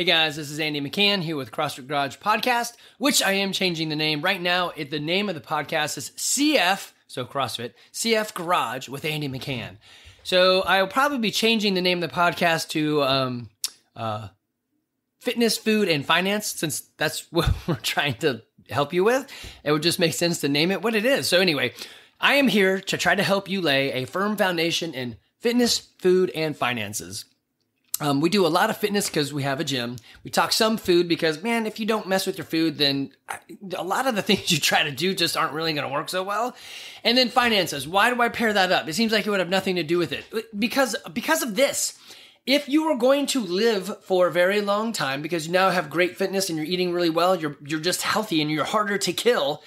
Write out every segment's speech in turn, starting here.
Hey guys, this is Andy McCann here with CrossFit Garage Podcast, which I am changing the name. Right now, the name of the podcast is CF, so CrossFit, CF Garage with Andy McCann. So I'll probably be changing the name of the podcast to Fitness, Food, and Finance, since that's what we're trying to help you with. It would just make sense to name it what it is. So anyway, I am here to try to help you lay a firm foundation in fitness, food, and finances. We do a lot of fitness because we have a gym. We talk some food because, man, if you don't mess with your food, then a lot of the things you try to do just aren't really going to work so well. And then finances. Why do I pair that up? It seems like it would have nothing to do with it. Because of this. If you are going to live for a very long time because you now have great fitness and you're eating really well, you're just healthy and you're harder to kill,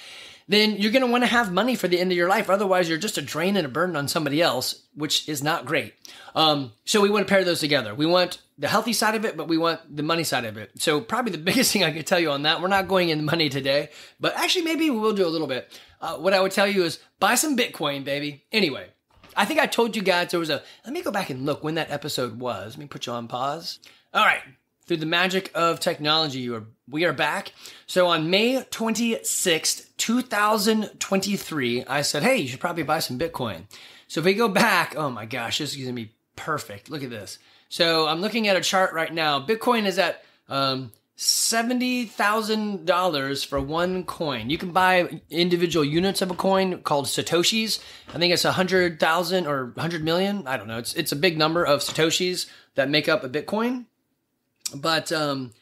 then you're going to want to have money for the end of your life. Otherwise, you're just a drain and a burden on somebody else, which is not great. So we want to pair those together. We want the healthy side of it, but we want the money side of it. So probably the biggest thing I could tell you on that, we're not going into money today, but actually maybe we will do a little bit. What I would tell you is buy some Bitcoin, baby. Anyway, I think I told you guys let me go back and look when that episode was. Let me put you on pause. All right. Through the magic of technology, we are back. So on May 26th, 2023, I said, hey, you should probably buy some Bitcoin. So if we go back, oh my gosh, this is going to be perfect. Look at this. So I'm looking at a chart right now. Bitcoin is at $70,000 for one coin. You can buy individual units of a coin called Satoshis. I think it's 100,000 or 100 million. I don't know. It's a big number of Satoshis that make up a Bitcoin. But the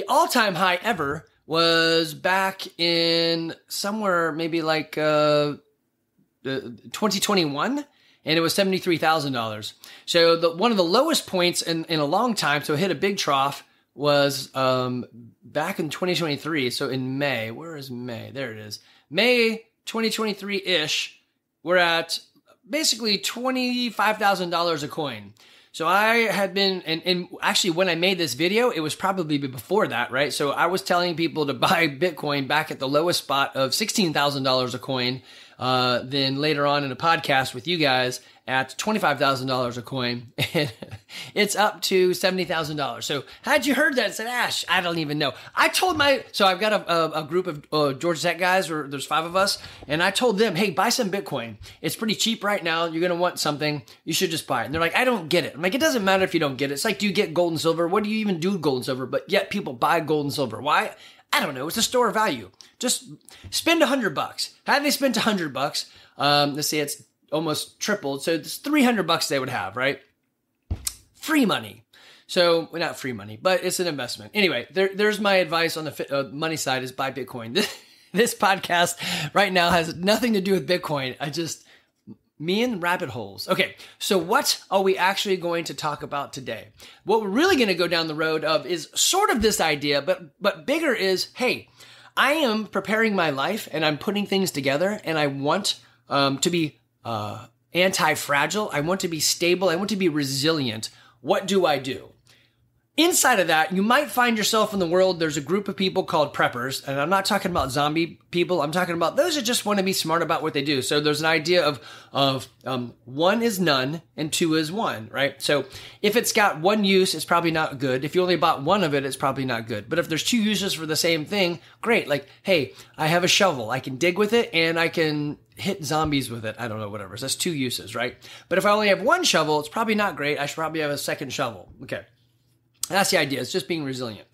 all-time high ever was back in somewhere maybe like 2021, and it was $73,000. So one of the lowest points in a long time, so it hit a big trough, was back in 2023. So in May, where is May? There it is. May 2023-ish, we're at basically $25,000 a coin. So I had been, and actually when I made this video, it was probably before that, right? So I was telling people to buy Bitcoin back at the lowest spot of $16,000 a coin. Then later on in a podcast with you guys at $25,000 a coin, and it's up to $70,000. So had you heard that and said, Ash, I don't even know. So I've got a group of Georgia Tech guys, or there's 5 of us, and I told them, hey, buy some Bitcoin. It's pretty cheap right now. You're going to want something. You should just buy it. And they're like, I don't get it. I'm like, it doesn't matter if you don't get it. It's like, do you get gold and silver? What do you even do with gold and silver? But yet people buy gold and silver. Why? I don't know. It's a store of value. Just spend $100. Had they spent $100, let's say it's almost tripled. So it's $300 they would have, right? Free money. So, well, not free money, but it's an investment. Anyway, there's my advice on the money side is buy Bitcoin. This podcast right now has nothing to do with Bitcoin. Me and rabbit holes. Okay, so what are we actually going to talk about today? What we're really going to go down the road of is sort of this idea, but bigger is, hey, I am preparing my life and I'm putting things together and I want to be anti-fragile. I want to be stable. I want to be resilient. What do I do? Inside of that, you might find yourself in the world, there's a group of people called preppers, and I'm not talking about zombie people. I'm talking about those that just want to be smart about what they do. So there's an idea of 1 is none and 2 is 1, right? So if it's got one use, it's probably not good. If you only bought one of it, it's probably not good. But if there's 2 uses for the same thing, great. Like, hey, I have a shovel. I can dig with it and I can hit zombies with it. I don't know, whatever. So that's 2 uses, right? But if I only have 1 shovel, it's probably not great. I should probably have a second shovel. Okay. That's the idea. It's just being resilient.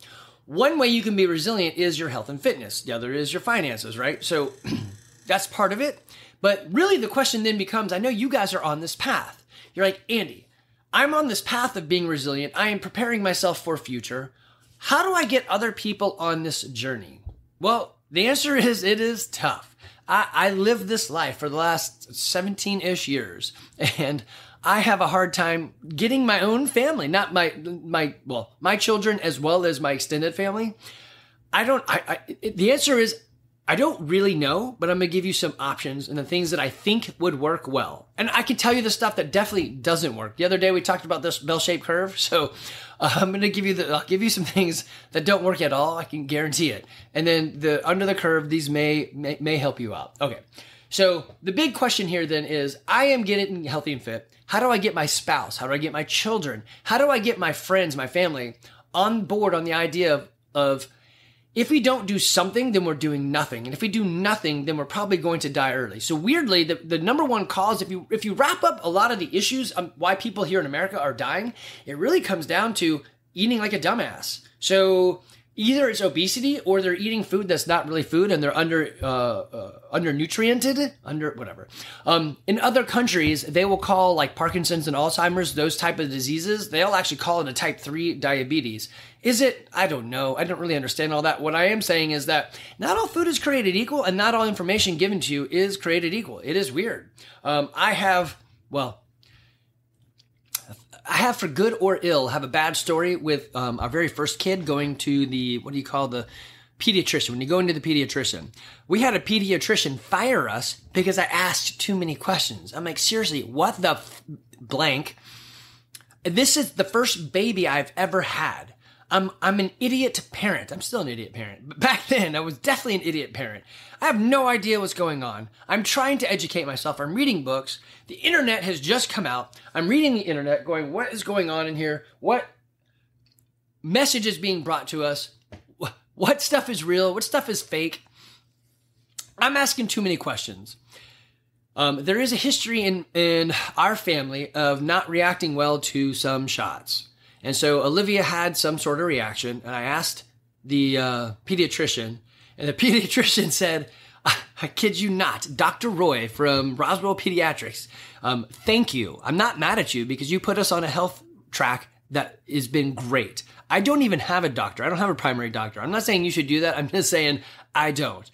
One way you can be resilient is your health and fitness. The other is your finances, right? So that's part of it. But really the question then becomes, I know you guys are on this path. You're like, Andy, I'm on this path of being resilient. I am preparing myself for future. How do I get other people on this journey? Well, the answer is it is tough. I lived this life for the last 17-ish years, and I have a hard time getting my own family, not my children as well as my extended family. The answer is I don't really know, but I'm going to give you some options and the things that I think would work well. And I can tell you the stuff that definitely doesn't work. The other day we talked about this bell-shaped curve. So I'm going to give you some things that don't work at all. I can guarantee it. And then under the curve, these may help you out. Okay. So the big question here then is, I am getting healthy and fit. How do I get my spouse? How do I get my children? How do I get my friends, my family on board on the idea of if we don't do something, then we're doing nothing. And if we do nothing, then we're probably going to die early. So weirdly, the number one cause, if you wrap up a lot of the issues why people here in America are dying, it really comes down to eating like a dumbass. So either it's obesity or they're eating food that's not really food and they're undernutriented, whatever. In other countries, they will call like Parkinson's and Alzheimer's, those type of diseases, they'll actually call it a type 3 diabetes. Is it? I don't know. I don't really understand all that. What I am saying is that not all food is created equal and not all information given to you is created equal. It is weird. I have for good or ill, have a bad story with our very first kid going to the pediatrician. When you go into the pediatrician, we had a pediatrician fire us because I asked too many questions. I'm like, seriously, what the blank? This is the first baby I've ever had. I'm an idiot parent. I'm still an idiot parent. But back then, I was definitely an idiot parent. I have no idea what's going on. I'm trying to educate myself. I'm reading books. The internet has just come out. I'm reading the internet going, what is going on in here? What message is being brought to us? What stuff is real? What stuff is fake? I'm asking too many questions. There is a history in our family of not reacting well to some shots. And so Olivia had some sort of reaction, and I asked the pediatrician, and the pediatrician said, I kid you not, Dr. Roy from Roswell Pediatrics, thank you. I'm not mad at you because you put us on a health track that has been great. I don't even have a doctor. I don't have a primary doctor. I'm not saying you should do that. I'm just saying I don't.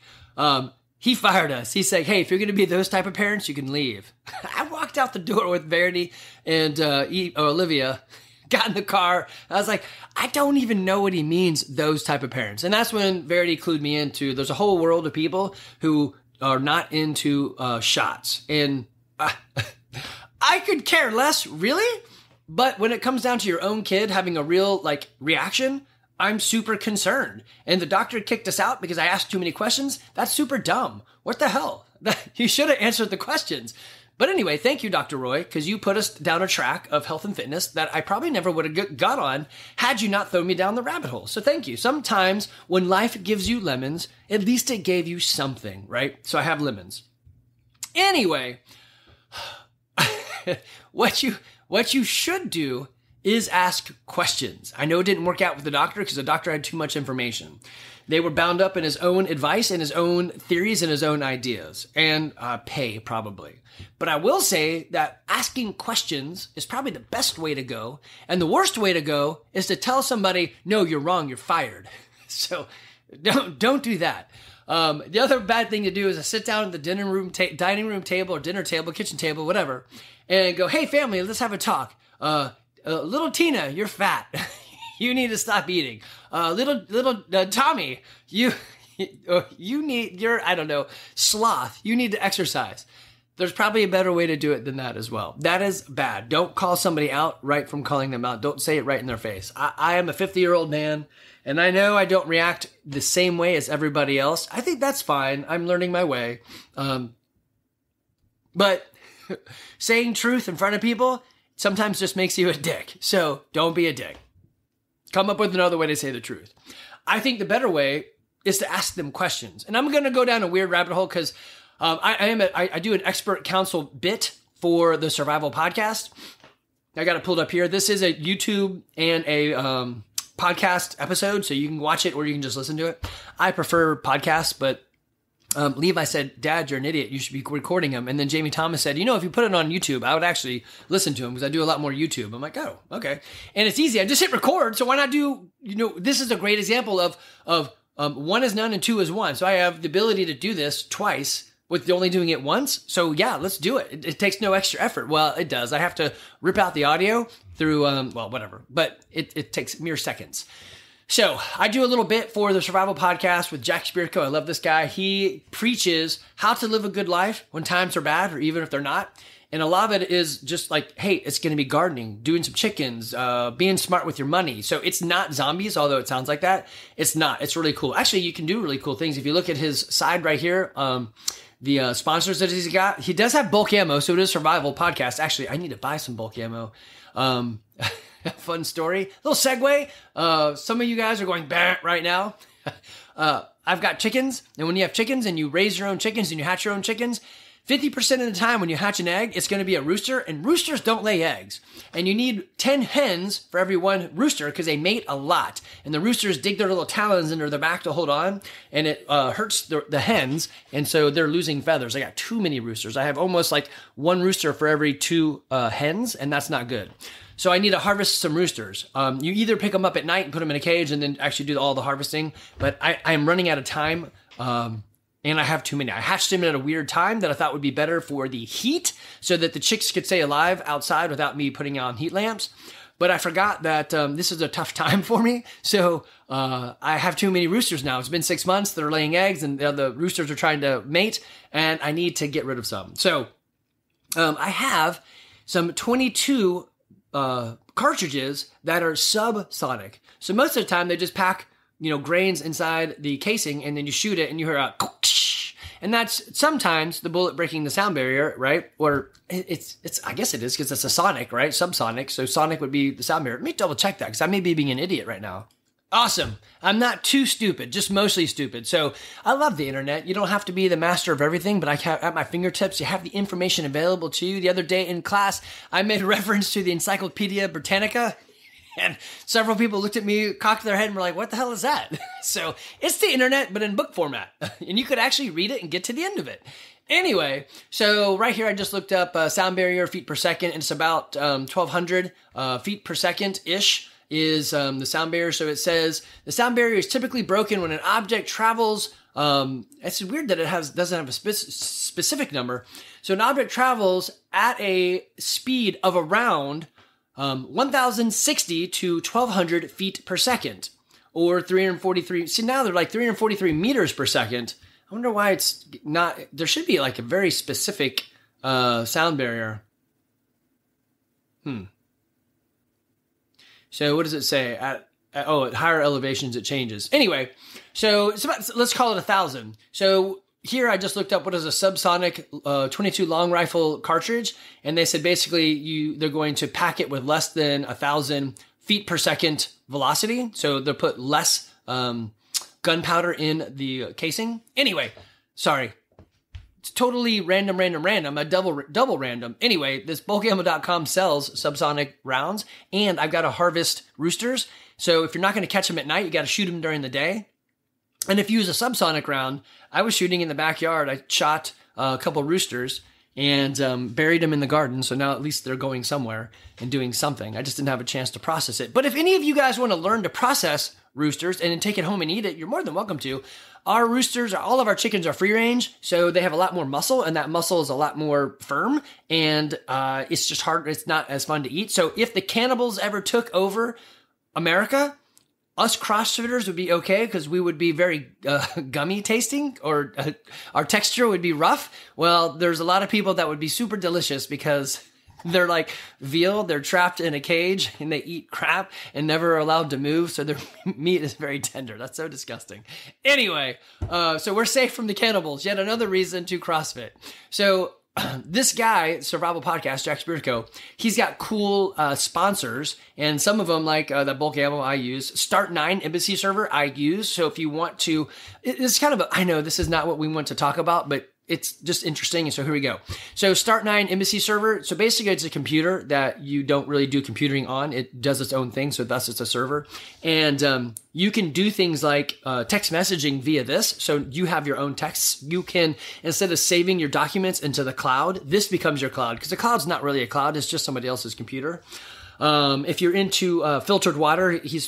He fired us. He said, hey, if you're going to be those type of parents, you can leave. I walked out the door with Verity and Olivia, got in the car. I was like, I don't even know what he means, those type of parents. And that's when Verity clued me into, there's a whole world of people who are not into shots. And I could care less, really. But when it comes down to your own kid having a real reaction, I'm super concerned. And the doctor kicked us out because I asked too many questions. That's super dumb. What the hell? You should have answered the questions. But anyway, thank you, Dr. Roy, because you put us down a track of health and fitness that I probably never would have got on had you not thrown me down the rabbit hole. So thank you. Sometimes when life gives you lemons, at least it gave you something, right? So I have lemons. Anyway, what you should do is ask questions. I know it didn't work out with the doctor because the doctor had too much information. They were bound up in his own advice and his own theories and his own ideas and pay probably. But I will say that asking questions is probably the best way to go. And the worst way to go is to tell somebody, no, you're wrong, you're fired. So don't do that. The other bad thing to do is to sit down at the dining room table or dinner table, kitchen table, whatever, and go, hey, family, let's have a talk. Little Tina, you're fat. You need to stop eating. Little Tommy, you need, sloth. You need to exercise. There's probably a better way to do it than that as well. That is bad. Don't call somebody out right from calling them out. Don't say it right in their face. I am a 50-year-old man, and I know I don't react the same way as everybody else. I think that's fine. I'm learning my way. But saying truth in front of people sometimes just makes you a dick. So don't be a dick. Come up with another way to say the truth. I think the better way is to ask them questions. And I'm going to go down a weird rabbit hole because I do an expert counsel bit for the Survival Podcast. I got it pulled up here. This is a YouTube and a podcast episode, so you can watch it or you can just listen to it. I prefer podcasts, but Levi said, Dad, you're an idiot. You should be recording them. And then Jamie Thomas said, if you put it on YouTube, I would actually listen to them because I do a lot more YouTube. I'm like, oh, okay. And it's easy. I just hit record. So why not do, this is a great example of one is none and two is one. So I have the ability to do this twice with only doing it once. So yeah, let's do it. It takes no extra effort. Well, it does. I have to rip out the audio through, whatever, but it takes mere seconds. So I do a little bit for the Survival Podcast with Jack Spirko. I love this guy. He preaches how to live a good life when times are bad or even if they're not. And a lot of it is just like, hey, it's going to be gardening, doing some chickens, being smart with your money. So it's not zombies, although it sounds like that. It's not. It's really cool. Actually, you can do really cool things. If you look at his side right here, the sponsors that he's got, he does have bulk ammo. So it is Survival Podcast. Actually, I need to buy some bulk ammo. fun story. Little segue. Some of you guys are going bah right now. I've got chickens, and when you have chickens and you raise your own chickens and you hatch your own chickens, 50% of the time when you hatch an egg, it's going to be a rooster, and roosters don't lay eggs. And you need 10 hens for every one rooster because they mate a lot. And the roosters dig their little talons into their back to hold on, and it hurts the hens, and so they're losing feathers. I got too many roosters. I have almost like one rooster for every 2 hens, and that's not good. So I need to harvest some roosters. You either pick them up at night and put them in a cage and then actually do all the harvesting, but I am running out of time. And I have too many. I hatched them at a weird time that I thought would be better for the heat so that the chicks could stay alive outside without me putting on heat lamps. But I forgot that this is a tough time for me. So I have too many roosters now. It's been 6 months. They're laying eggs and the roosters are trying to mate, and I need to get rid of some. So I have some 22 cartridges that are subsonic. So most of the time they just pack grains inside the casing, and then you shoot it and you hear a and that's sometimes the bullet breaking the sound barrier, right? Or it's I guess it is because it's a sonic, right? Subsonic. So sonic would be the sound barrier. Let me double check that because I may be being an idiot right now. Awesome. I'm not too stupid, just mostly stupid. So I love the internet. You don't have to be the master of everything, but at my fingertips, you have the information available to you. The other day in class, I made reference to the Encyclopedia Britannica. And several people looked at me, cocked their head, and were like, what the hell is that? So it's the internet, but in book format. And you could actually read it and get to the end of it. Anyway, so right here I just looked up sound barrier feet per second, and it's about 1,200 feet per second-ish is the sound barrier. So it says the sound barrier is typically broken when an object travels. It's weird that it doesn't have a specific number. So an object travels at a speed of around 1,060 to 1,200 feet per second, or 343. See, now they're like 343 meters per second. I wonder why it's not. There should be like a very specific sound barrier. So what does it say? At higher elevations it changes. Anyway, so it's about, let's call it 1,000. So here I just looked up what is a subsonic 22 long rifle cartridge, and they said basically they're going to pack it with less than 1,000 feet per second velocity. So they'll put less gunpowder in the casing. Anyway, sorry. It's totally random, a double random. Anyway, this bulkammo.com sells subsonic rounds, and I've got to harvest roosters. So if you're not going to catch them at night, you got to shoot them during the day. And if you use a subsonic round, I was shooting in the backyard. I shot a couple roosters and buried them in the garden. So now at least they're going somewhere and doing something. I just didn't have a chance to process it. But if any of you guys want to learn to process roosters and then take it home and eat it, you're more than welcome to. Our roosters, all of our chickens are free range, so they have a lot more muscle, and that muscle is a lot more firm, and it's just hard. It's not as fun to eat. So if the cannibals ever took over America, us CrossFitters would be okay because we would be very gummy tasting, or our texture would be rough. Well, there's a lot of people that would be super delicious because they're like veal. They're trapped in a cage and they eat crap and never are allowed to move. So their meat is very tender. That's so disgusting. Anyway, so we're safe from the cannibals. Yet another reason to CrossFit. So this guy, Survival Podcast, Jack Spirko, he's got cool sponsors, and some of them, like the bulk ammo I use, Start9 Embassy server I use. So if you want to, it's kind of I know this is not what we want to talk about, but it's just interesting. And so here we go. So Start9 Embassy server. So basically it's a computer that you don't really do computing on. It does its own thing. So thus it's a server. And you can do things like text messaging via this. So you have your own texts. You can, instead of saving your documents into the cloud, this becomes your cloud, because the cloud's not really a cloud. It's just somebody else's computer. If you're into filtered water, he's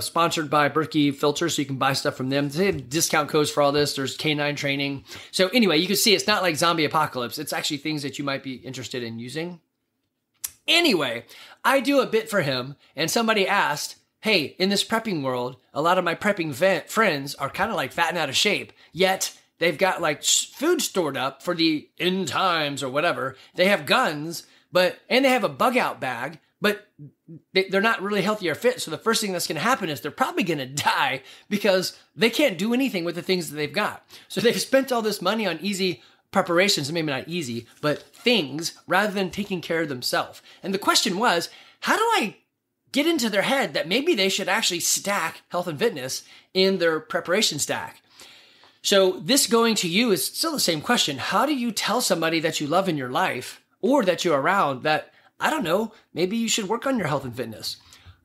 sponsored by Pubkey Filters, so you can buy stuff from them. They have discount codes for all this. There's canine training. So anyway, you can see it's not like zombie apocalypse. It's actually things that you might be interested in using. Anyway, I do a bit for him, and somebody asked, hey, in this prepping world, a lot of my prepping friends are kind of like fat and out of shape, yet they've got like food stored up for the end times or whatever. They have guns, and they have a bug out bag, but they're not really healthy or fit. So the first thing that's going to happen is they're probably going to die because they can't do anything with the things that they've got. So they've spent all this money on easy preparations, maybe not easy, but things, rather than taking care of themselves. And the question was, how do I get into their head that maybe they should actually stack health and fitness in their preparation stack. So this going to you is still the same question. How do you tell somebody that you love in your life or that you're around that, I don't know, maybe you should work on your health and fitness?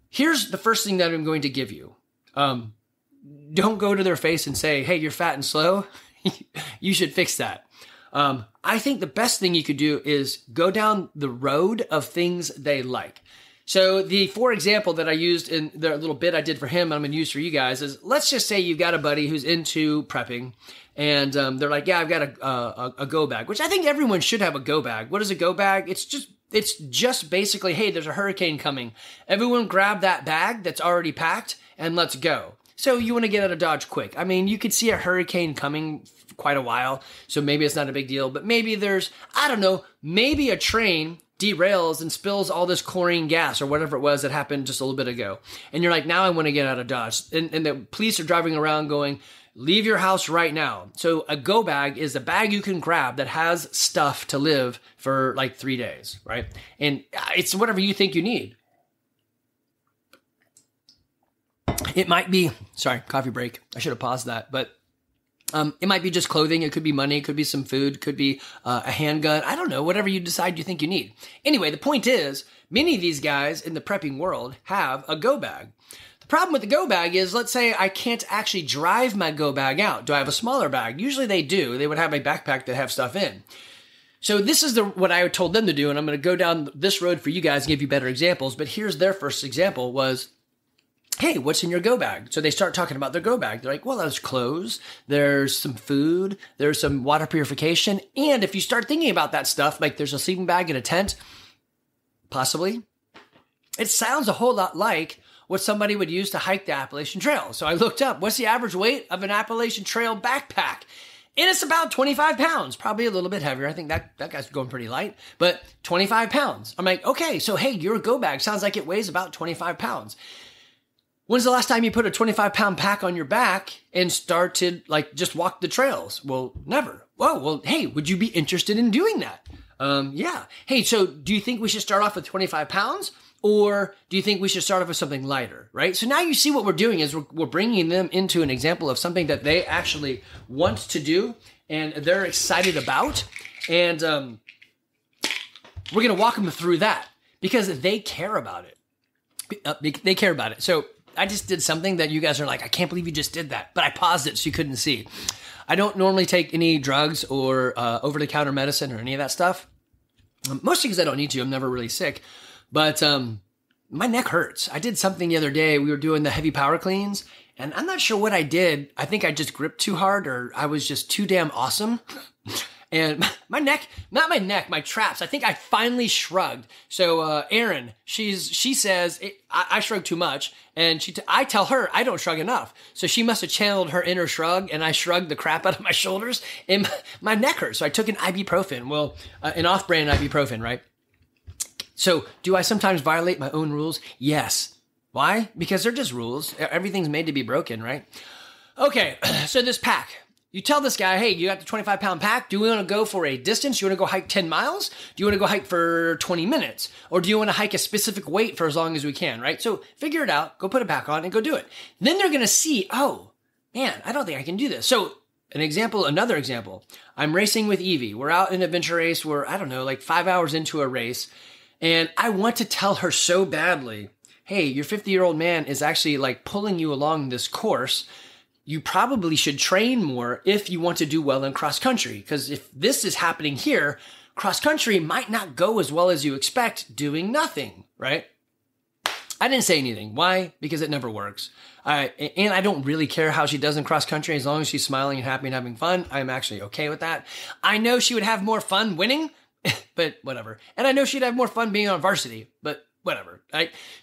Here's the first thing that I'm going to give you. Don't go to their face and say, hey, you're fat and slow. You should fix that. I think the best thing you could do is go down the road of things they like. So for example that I used in the little bit I did for him, I'm going to use for you guys is, let's just say you've got a buddy who's into prepping and they're like, yeah, I've got a go bag, which I think everyone should have a go bag. What is a go bag? It's just basically, hey, there's a hurricane coming. Everyone grab that bag that's already packed and let's go. So you want to get out of Dodge quick. I mean, you could see a hurricane coming for quite a while, so maybe it's not a big deal, but maybe there's, I don't know, maybe a train derails and spills all this chlorine gas or whatever it was that happened just a little bit ago. And you're like, now I want to get out of Dodge. And the police are driving around going, leave your house right now. So a go bag is a bag you can grab that has stuff to live for like 3 days, right? And it's whatever you think you need. It might be, sorry, coffee break. I should have paused that, but it might be just clothing. It could be money. It could be some food. It could be a handgun. I don't know, whatever you decide you think you need. Anyway, the point is, many of these guys in the prepping world have a go bag. The problem with the go bag is, let's say I can't actually drive my go bag out. Do I have a smaller bag? Usually they do. They would have a backpack that have stuff in. So this is what I told them to do, and I'm going to go down this road for you guys and give you better examples. But here's their first example was, hey, what's in your go bag? So they start talking about their go bag. They're like, well, there's clothes, there's some food, there's some water purification. And if you start thinking about that stuff, like there's a sleeping bag and a tent, possibly, it sounds a whole lot like what somebody would use to hike the Appalachian Trail. So I looked up, what's the average weight of an Appalachian Trail backpack? And it's about 25 pounds, probably a little bit heavier. I think that guy's going pretty light, but 25 pounds. I'm like, okay, so hey, your go bag sounds like it weighs about 25 pounds. When's the last time you put a 25-pound pack on your back and started, like, just walk the trails? Well, never. Whoa, well, hey, would you be interested in doing that? Yeah. Hey, so do you think we should start off with 25 pounds? Or do you think we should start off with something lighter, right? So now you see what we're doing is we're bringing them into an example of something that they actually want to do and they're excited about. And we're going to walk them through that because they care about it. They care about it. So I just did something that you guys are like, I can't believe you just did that. But I paused it so you couldn't see. I don't normally take any drugs or over-the-counter medicine or any of that stuff. Mostly because I don't need to. I'm never really sick. But my neck hurts. I did something the other day. We were doing the heavy power cleans. And I'm not sure what I did. I think I just gripped too hard or I was just too damn awesome. And my neck, not my neck, my traps, I think I finally shrugged. So Erin, she says, I shrug too much. And I tell her I don't shrug enough. So she must have channeled her inner shrug and I shrugged the crap out of my shoulders and my neck hurt. So I took an ibuprofen. Well, an off-brand ibuprofen, right? So do I sometimes violate my own rules? Yes. Why? Because they're just rules. Everything's made to be broken, right? Okay, so this pack. You tell this guy, hey, you got the 25-pound pack. Do you want to go for a distance? Do you want to go hike 10 miles? Do you want to go hike for 20 minutes? Or do you want to hike a specific weight for as long as we can, right? So figure it out. Go put it back on and go do it. Then they're going to see, oh, man, I don't think I can do this. So another example. I'm racing with Evie. We're out in an adventure race. We're, I don't know, like 5 hours into a race. And I want to tell her so badly, hey, your 50-year-old man is actually like pulling you along this course. You probably should train more if you want to do well in cross country. Because if this is happening here, cross country might not go as well as you expect doing nothing, right? I didn't say anything. Why? Because it never works. And I don't really care how she does in cross country. As long as she's smiling and happy and having fun, I'm actually okay with that. I know she would have more fun winning, but whatever. And I know she'd have more fun being on varsity, but whatever.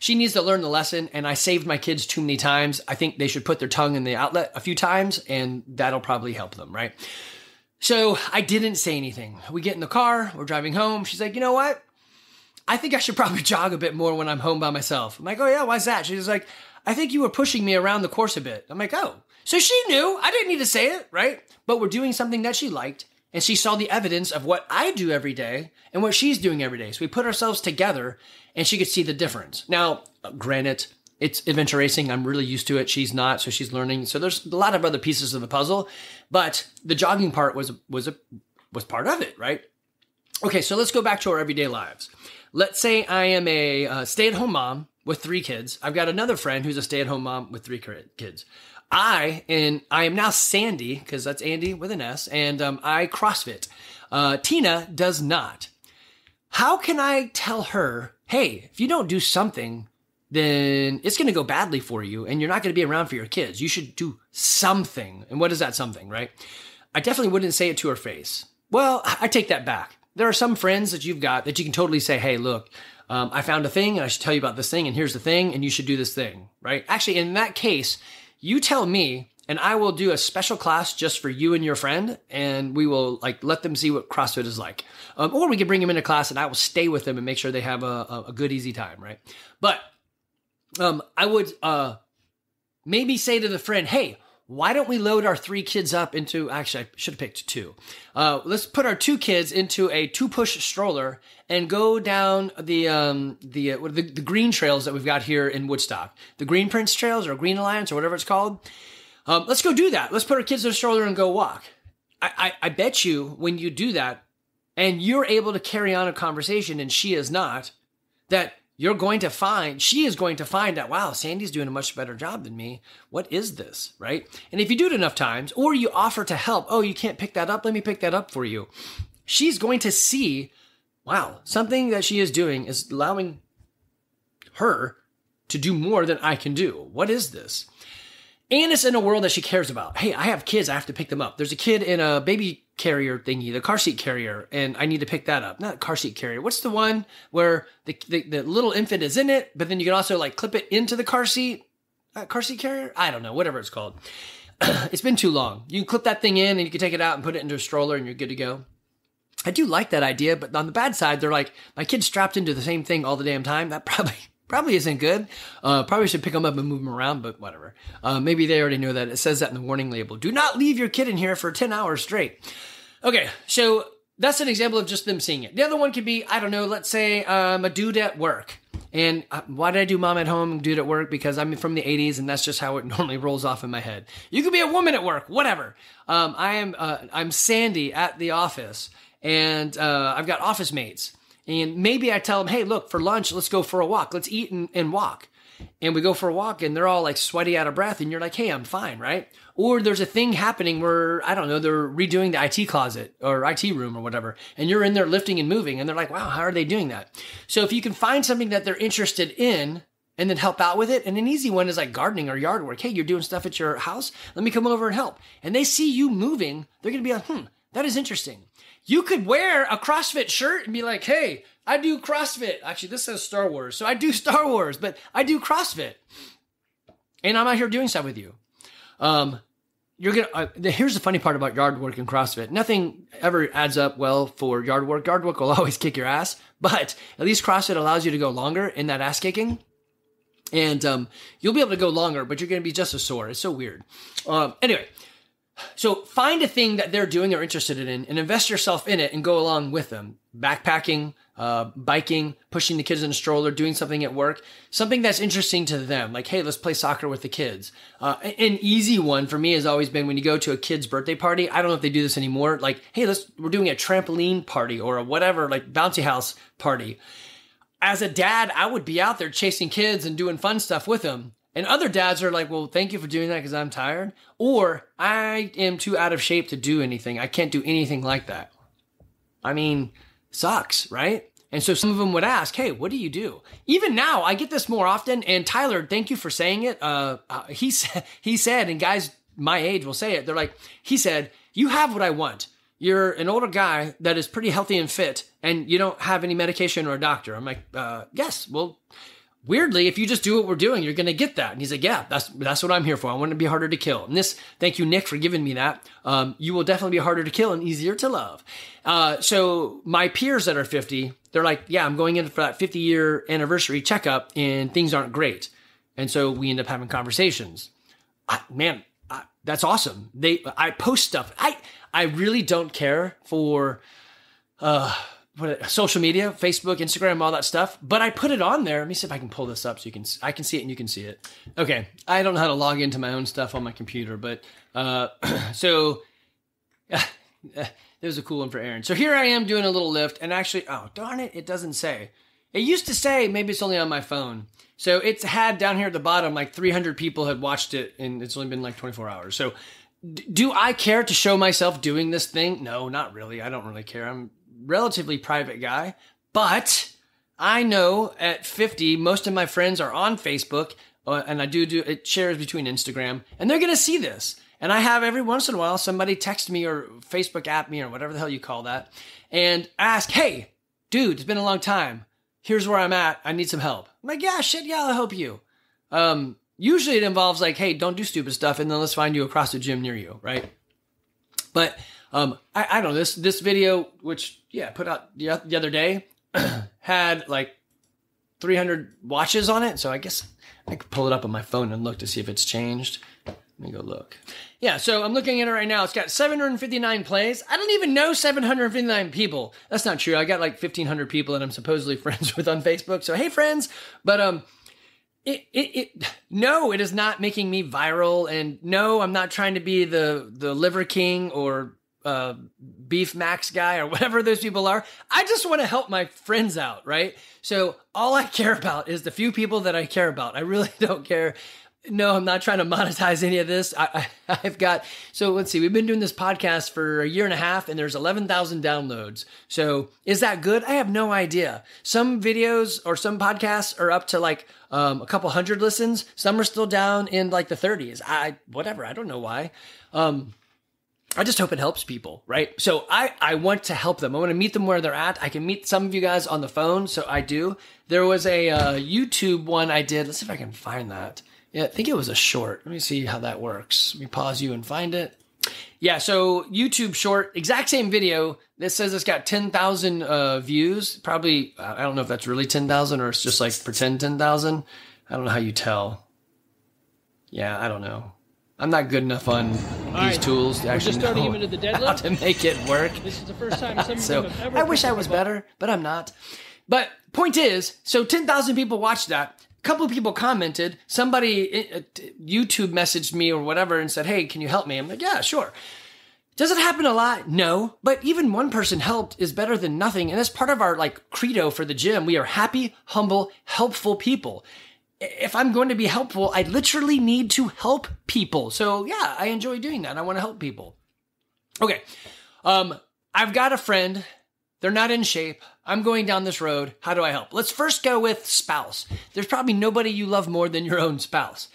She needs to learn the lesson, and I saved my kids too many times. I think they should put their tongue in the outlet a few times, and that'll probably help them, right? So I didn't say anything. We get in the car. We're driving home. She's like, you know what? I think I should probably jog a bit more when I'm home by myself. I'm like, oh yeah, why's that? She's like, I think you were pushing me around the course a bit. I'm like, oh. So she knew. I didn't need to say it, right? But we're doing something that she liked. and she saw the evidence of what I do every day and what she's doing every day. So we put ourselves together and she could see the difference. Now, granted, it's adventure racing. I'm really used to it. She's not, so she's learning. So there's a lot of other pieces of the puzzle, but the jogging part was part of it, right? Okay, so let's go back to our everyday lives. Let's say I am a stay-at-home mom with 3 kids. I've got another friend who's a stay-at-home mom with 3 kids. I am now Sandy, because that's Andy with an S, and I CrossFit. Tina does not. How can I tell her, hey, if you don't do something, then it's going to go badly for you, and you're not going to be around for your kids. You should do something. And what is that something, right? I definitely wouldn't say it to her face. Well, I take that back. There are some friends that you've got that you can totally say, hey, look, I found a thing, and I should tell you about this thing, and here's the thing, and you should do this thing, right? Actually, in that case, you tell me, and I will do a special class just for you and your friend, and we will let them see what CrossFit is like. Or we can bring them into class, and I will stay with them and make sure they have a good, easy time, right? But I would maybe say to the friend, hey, why don't we load our 3 kids up into, actually, I should have picked 2. Let's put our 2 kids into a 2-push stroller and go down the green trails that we've got here in Woodstock. The Green Prince Trails or Green Alliance or whatever it's called. Let's go do that. Let's put our kids in a stroller and go walk. I bet you when you do that and you're able to carry on a conversation and she is not, that she is going to find out, wow, Sandy's doing a much better job than me. What is this, right? And if you do it enough times, or you offer to help, oh, you can't pick that up, let me pick that up for you. She's going to see, wow, something that she is doing is allowing her to do more than I can do. What is this? And it's in a world that she cares about. Hey, I have kids, I have to pick them up. There's a kid in a baby carrier thingy, the car seat carrier, and I need to pick that up. Not car seat carrier. What's the one where the little infant is in it, but then you can also clip it into the car seat carrier? I don't know, whatever it's called. It's been too long. You can clip that thing in and you can take it out and put it into a stroller and you're good to go. I do like that idea, but on the bad side, they're like, my kid's strapped into the same thing all the damn time. That probably isn't good. Probably should pick them up and move them around, but whatever. Maybe they already know that. It says that in the warning label. Do not leave your kid in here for 10 hours straight. Okay, so that's an example of just them seeing it. The other one could be, I don't know, let's say I'm a dude at work. And why did I do mom at home and dude at work? Because I'm from the 80s and that's just how it normally rolls off in my head. You could be a woman at work, whatever. I'm Sandy at the office and I've got office mates. And maybe I tell them, hey, look, for lunch, let's go for a walk. Let's eat and walk. And we go for a walk and they're all sweaty out of breath. And you're like, hey, I'm fine, right? Or there's a thing happening where, I don't know, they're redoing the IT closet or IT room or whatever. And you're in there lifting and moving. And they're like, wow, how are they doing that? So if you can find something that they're interested in and then help out with it. And an easy one is like gardening or yard work. Hey, you're doing stuff at your house. Let me come over and help. And they see you moving. They're going to be like, that is interesting. You could wear a CrossFit shirt and be like, hey, I do CrossFit. Actually, this says Star Wars. So I do Star Wars, but I do CrossFit. And I'm out here doing stuff with you. Here's the funny part about yard work and CrossFit. Nothing ever adds up well for yard work. Yard work will always kick your ass, but at least CrossFit allows you to go longer in that ass kicking. And you'll be able to go longer, but you're going to be just as sore. It's so weird. Anyway. So find a thing that they're doing or interested in and invest yourself in it and go along with them. Backpacking, biking, pushing the kids in a stroller, doing something at work, something that's interesting to them. Like, hey, let's play soccer with the kids. An easy one for me has always been when you go to a kid's birthday party. I don't know if they do this anymore. Like, hey, we're doing a trampoline party or a whatever, like bouncy house party. As a dad, I would be out there chasing kids and doing fun stuff with them. And other dads are like, well, thank you for doing that because I'm tired. Or I am too out of shape to do anything. I can't do anything like that. I mean, sucks, right? And so some of them would ask, hey, what do you do? Even now, I get this more often. And Tyler, thank you for saying it. He said, and guys my age will say it. They're like, he said, you have what I want. You're an older guy that is pretty healthy and fit, and you don't have any medication or a doctor. I'm like, yes, well, weirdly, if you just do what we're doing, you're going to get that. And he's like, yeah, that's what I'm here for. I want to be harder to kill. And thank you, Nick, for giving me that. You will definitely be harder to kill and easier to love. So my peers that are 50, they're like, yeah, I'm going in for that 50-year anniversary checkup and things aren't great. And so we end up having conversations. that's awesome. I post stuff. I really don't care for social media, Facebook, Instagram, all that stuff, but I put it on there. Let me see if I can pull this up so I can see it and you can see it. Okay. I don't know how to log into my own stuff on my computer, but so there's a cool one for Aaron. So here I am doing a little lift, and actually, oh, darn it, it doesn't say. It used to say, maybe it's only on my phone. So it's had down here at the bottom, like 300 people had watched it, and it's only been like 24 hours. So do I care to show myself doing this thing? No, not really. I don't really care. I'm a relatively private guy, but I know at 50, most of my friends are on Facebook, and I do it shares between Instagram, and they're going to see this. And I have every once in a while somebody text me or Facebook app me or whatever the hell you call that and ask, hey, dude, it's been a long time. Here's where I'm at. I need some help. I'm like, yeah, I'll help you. Usually it involves like, hey, don't do stupid stuff, and then let's find you a CrossFit gym near you, right? But I don't know, this video, which, yeah, put out the other day, had like 300 watches on it. So I guess I could pull it up on my phone and look to see if it's changed. Let me go look. Yeah, so I'm looking at it right now. It's got 759 plays. I don't even know 759 people. That's not true. I got like 1,500 people that I'm supposedly friends with on Facebook. So, hey, friends. But no, it is not making me viral. And no, I'm not trying to be the Liver King or Beef Max guy or whatever those people are. I just want to help my friends out, right? So all I care about is the few people that I care about. I really don't care. No, I'm not trying to monetize any of this. I've got, so let's see, we've been doing this podcast for a year and a half and there's 11,000 downloads. So is that good? I have no idea. Some videos or some podcasts are up to like a couple hundred listens. Some are still down in like the 30s. Whatever. I don't know why. I just hope it helps people, right? So I want to help them. I want to meet them where they're at. I can meet some of you guys on the phone. So I do. There was a YouTube one I did. Let's see if I can find that. Yeah, I think it was a short. Let me see how that works. Let me pause you and find it. Yeah, so YouTube short, exact same video. This says it's got 10,000 views. Probably, I don't know if that's really 10,000 or it's just like pretend 10,000. I don't know how you tell. Yeah, I don't know. I'm not good enough on these tools to actually know how to make it work. This is the first time some so of them have ever I wish I was better, but I'm not. But point is, so 10,000 people watched that. A couple of people commented. Somebody, YouTube messaged me or whatever and said, hey, can you help me? I'm like, yeah, sure. Does it happen a lot? No. But even one person helped is better than nothing. And that's part of our like credo for the gym. We are happy, humble, helpful people. If I'm going to be helpful, I literally need to help people. So yeah, I enjoy doing that. I want to help people. Okay. I've got a friend. They're not in shape. I'm going down this road. How do I help? Let's first go with spouse. There's probably nobody you love more than your own spouse.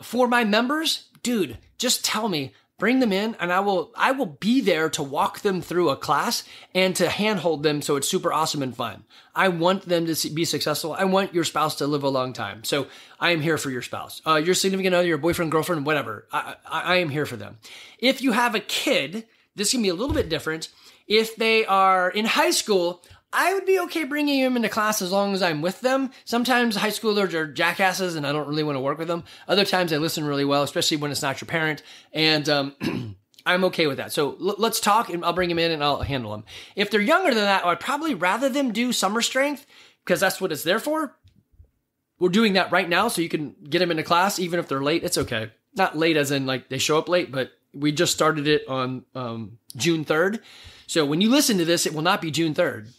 For my members, dude, just tell me, bring them in, and I will be there to walk them through a class and to handhold them so it's super awesome and fun. I want them to be successful. I want your spouse to live a long time. So I am here for your spouse. Your significant other, your boyfriend, girlfriend, whatever. I am here for them. If you have a kid, this can be a little bit different. If they are in high school, I would be okay bringing them into class as long as I'm with them. Sometimes high schoolers are jackasses and I don't really want to work with them. Other times I listen really well, especially when it's not your parent. And I'm okay with that. So let's talk and I'll bring them in and I'll handle them. If they're younger than that, I'd probably rather them do summer strength because that's what it's there for. We're doing that right now so you can get them into class even if they're late. It's okay. Not late as in like they show up late, but we just started it on June 3rd. So when you listen to this, it will not be June 3rd.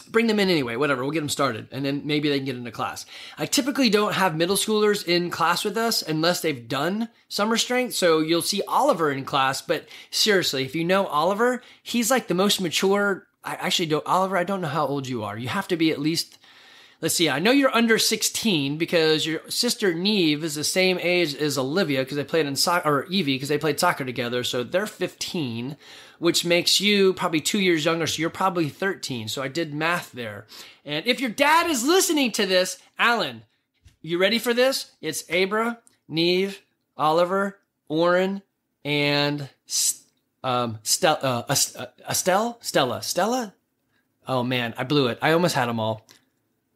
Bring them in anyway, whatever. We'll get them started. And then maybe they can get into class. I typically don't have middle schoolers in class with us unless they've done summer strength. So you'll see Oliver in class. But seriously, if you know Oliver, he's like the most mature. Oliver, I don't know how old you are. You have to be at least, let's see. I know you're under 16 because your sister Neve is the same age as Olivia because they played in soccer, or Evie because they played soccer together. So they're 15. Which makes you probably 2 years younger, so you're probably 13. So I did math there. And if your dad is listening to this, Alan, you ready for this? It's Abra, Neve, Oliver, Oren, and Stella. Oh man, I blew it. I almost had them all.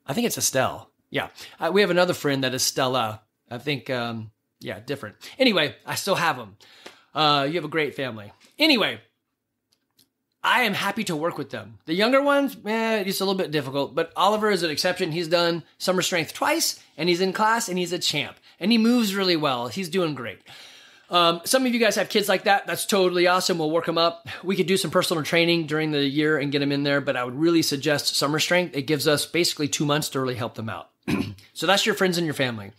I think it's Estelle. Yeah. We have another friend that is Stella. I think Yeah, different. Anyway, I still have them. You have a great family. Anyway, I am happy to work with them. The younger ones, it's a little bit difficult, but Oliver is an exception. He's done summer strength twice, and he's in class, and he's a champ. And he moves really well. He's doing great. Some of you guys have kids like that. That's totally awesome. We'll work them up. We could do some personal training during the year and get them in there, but I would really suggest summer strength. It gives us basically 2 months to really help them out. So that's your friends and your family.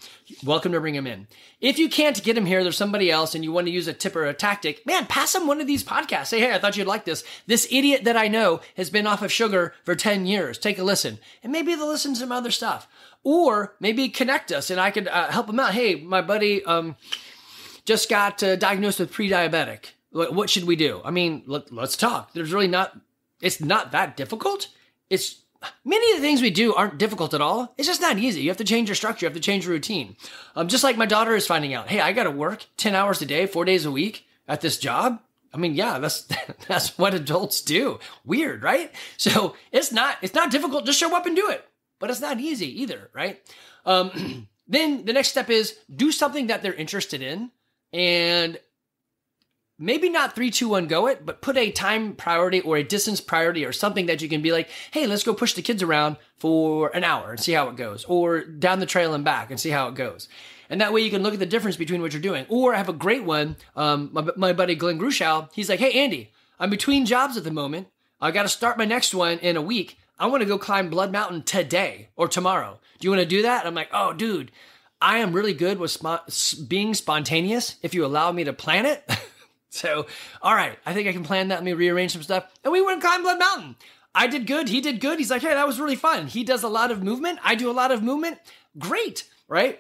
Welcome to bring them in. If you can't get them here, there's somebody else and you want to use a tip or a tactic, man, pass them one of these podcasts. Say, hey, I thought you'd like this. This idiot that I know has been off of sugar for 10 years. Take a listen. And maybe they'll listen to some other stuff. Or maybe connect us and I could help them out. Hey, my buddy just got diagnosed with pre-diabetic. What should we do? I mean, let's talk. It's not that difficult. Many of the things we do aren't difficult at all. It's just not easy. You have to change your structure. You have to change your routine. Just like my daughter is finding out, hey, I got to work 10 hours a day, 4 days a week at this job. I mean, yeah, that's what adults do. Weird, right? So it's not difficult. Just show up and do it. But it's not easy either, right? Then the next step is do something that they're interested in and maybe not 3, 2, 1, go it, but put a time priority or a distance priority or something that you can be like, hey, let's go push the kids around for an hour and see how it goes, or down the trail and back and see how it goes. And that way you can look at the difference between what you're doing. Or I have a great one. My buddy Glenn Gruschow, he's like, hey, Andy, I'm between jobs at the moment. I got to start my next one in a week. I want to go climb Blood Mountain today or tomorrow. Do you want to do that? I'm like, oh, dude, I am really good with being spontaneous if you allow me to plan it. So, all right, I think I can plan that. Let me rearrange some stuff. And we went and climbed Blood Mountain. I did good. He did good. He's like, hey, that was really fun. He does a lot of movement. I do a lot of movement. Great, right?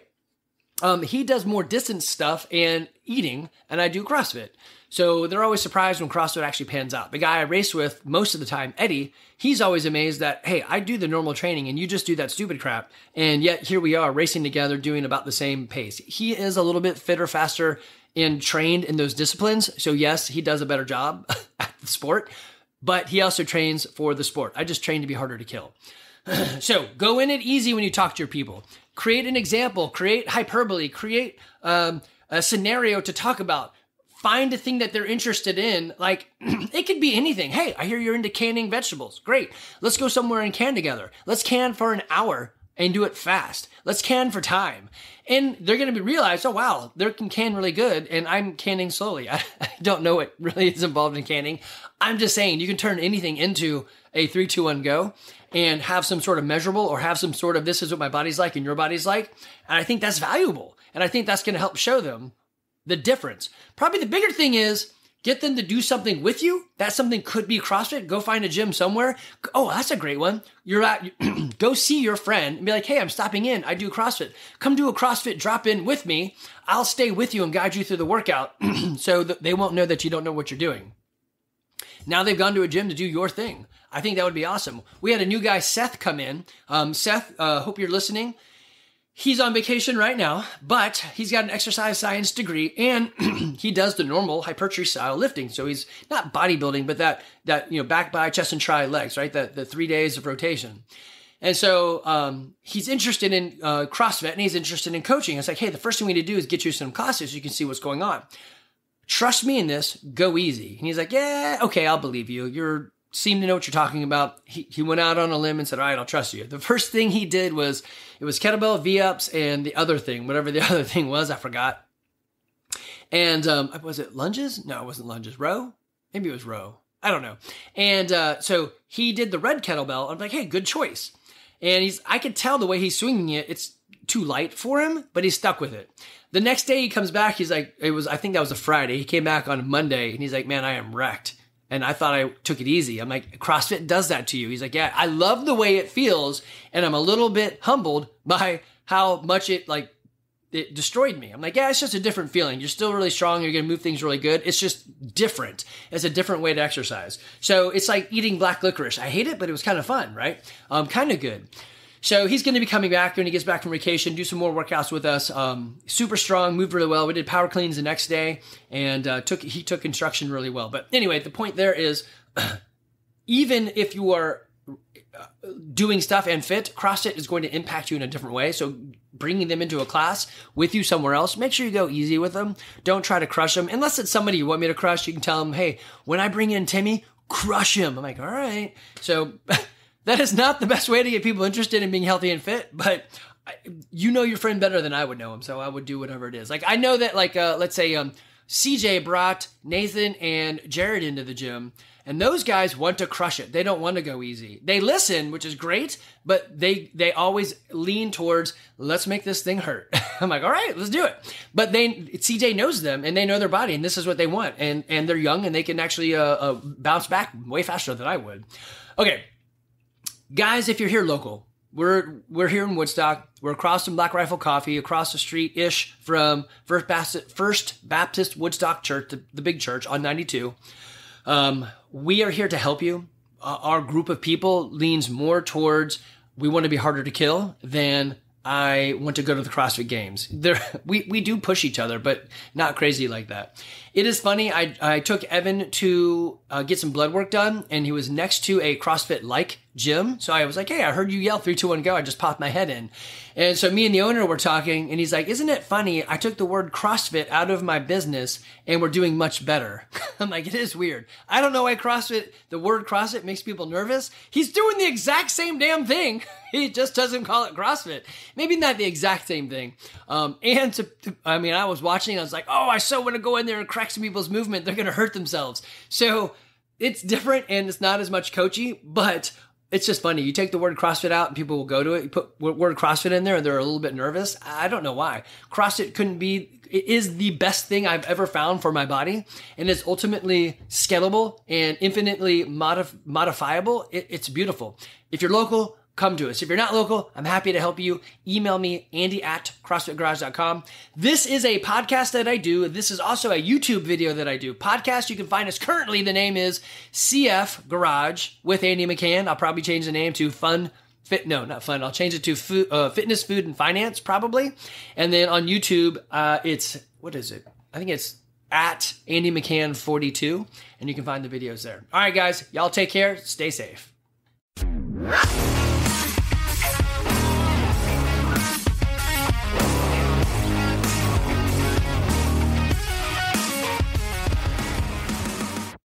He does more distance stuff and eating, and I do CrossFit. So they're always surprised when CrossFit actually pans out. The guy I race with most of the time, Eddie, he's always amazed that, hey, I do the normal training and you just do that stupid crap. And yet here we are racing together doing about the same pace. He is a little bit fitter, faster, and trained in those disciplines. So yes, he does a better job at the sport, but he also trains for the sport. I just train to be harder to kill. So go in it easy when you talk to your people. Create an example, create hyperbole, create a scenario to talk about. Find a thing that they're interested in. Like, it could be anything. Hey, I hear you're into canning vegetables. Great. Let's go somewhere and can together. Let's can for an hour and do it fast. Let's can for time. And they're going to realize, oh, wow, they can can really good, and I'm canning slowly. I don't know what really is involved in canning. I'm just saying you can turn anything into a 3, 2, 1, go and have some sort of measurable or have some sort of this is what my body's like and your body's like. And I think that's valuable. And I think that's going to help show them the difference. Probably the bigger thing is get them to do something with you. That something could be CrossFit. Go find a gym somewhere. Oh, that's a great one. Go see your friend and be like, hey, I'm stopping in. I do CrossFit. Come do a CrossFit drop in with me. I'll stay with you and guide you through the workout so that they won't know that you don't know what you're doing. Now they've gone to a gym to do your thing. I think that would be awesome. We had a new guy, Seth, come in. Seth, hope you're listening. He's on vacation right now, but he's got an exercise science degree and he does the normal hypertrophy style lifting. So he's not bodybuilding, but that back, bi, chest and tri, legs, right? The 3 days of rotation. And so he's interested in CrossFit and he's interested in coaching. It's like, hey, the first thing we need to do is get you some classes so you can see what's going on. Trust me in this, go easy. And he's like, yeah, okay, I'll believe you. You seem to know what you're talking about. He went out on a limb and said, all right, I'll trust you. The first thing he did was, it was kettlebell, V-ups, and the other thing, whatever the other thing was, I forgot. And was it lunges? No, it wasn't lunges. Row? Maybe it was row. I don't know. And so he did the red kettlebell. I'm like, hey, good choice. And I could tell the way he's swinging it, it's too light for him, but he's stuck with it. The next day he comes back, he's like, I think that was a Friday. He came back on Monday and he's like, man, I am wrecked. And I thought I took it easy. I'm like, CrossFit does that to you. He's like, yeah, I love the way it feels. And I'm a little bit humbled by how much it destroyed me. I'm like, yeah, it's just a different feeling. You're still really strong. You're going to move things really good. It's just different. It's a different way to exercise. So it's like eating black licorice. I hate it, but it was kind of fun, right? Kind of good. So he's going to be coming back when he gets back from vacation, do some more workouts with us. Super strong, moved really well. We did power cleans the next day and he took instruction really well. But anyway, the point there is even if you are doing stuff and fit, CrossFit is going to impact you in a different way. So bringing them into a class with you somewhere else, make sure you go easy with them. Don't try to crush them. Unless it's somebody you want me to crush, you can tell them, hey, when I bring in Timmy, crush him. I'm like, all right. So that is not the best way to get people interested in being healthy and fit, but you know your friend better than I would know him. So I would do whatever it is. Like I know that let's say CJ brought Nathan and Jared into the gym, and those guys want to crush it. They don't want to go easy. They listen, which is great, but they always lean towards, let's make this thing hurt. I'm like, all right, let's do it. But CJ knows them and they know their body and this is what they want. And they're young and they can actually bounce back way faster than I would. Okay. Guys, if you're here local, we're here in Woodstock. We're across from Black Rifle Coffee, across the street-ish from First Baptist Woodstock Church, the big church on 92. We are here to help you. Our group of people leans more towards we want to be harder to kill than I want to go to the CrossFit Games. We do push each other, but not crazy like that. It is funny. I took Evan to get some blood work done, and he was next to a CrossFit-like gym. So I was like, hey, I heard you yell 3, 2, 1, go. I just popped my head in. And so me and the owner were talking, and he's like, isn't it funny? I took the word CrossFit out of my business, and we're doing much better. I'm like, it is weird. I don't know why the word CrossFit makes people nervous. He's doing the exact same damn thing. He just doesn't call it CrossFit. Maybe not the exact same thing. I was watching, I was like, oh, I so want to go in there and crack some people's movement. They're going to hurt themselves. So it's different and it's not as much coachy, but it's just funny. You take the word CrossFit out and people will go to it. You put word CrossFit in there and they're a little bit nervous. I don't know why. CrossFit it is the best thing I've ever found for my body, and it's ultimately scalable and infinitely modifiable. It's beautiful. If you're local, come to us. If you're not local, I'm happy to help you. Email me, andy@crossfitgarage.com. This is a podcast that I do. This is also a YouTube video that I do. Podcast, you can find us currently. The name is CF Garage with Andy McCann. I'll probably change the name to not fun. I'll change it to Fitness, Food, and Finance probably. And then on YouTube, what is it? I think it's at Andy McCann 42, and you can find the videos there. All right, guys, y'all take care. Stay safe.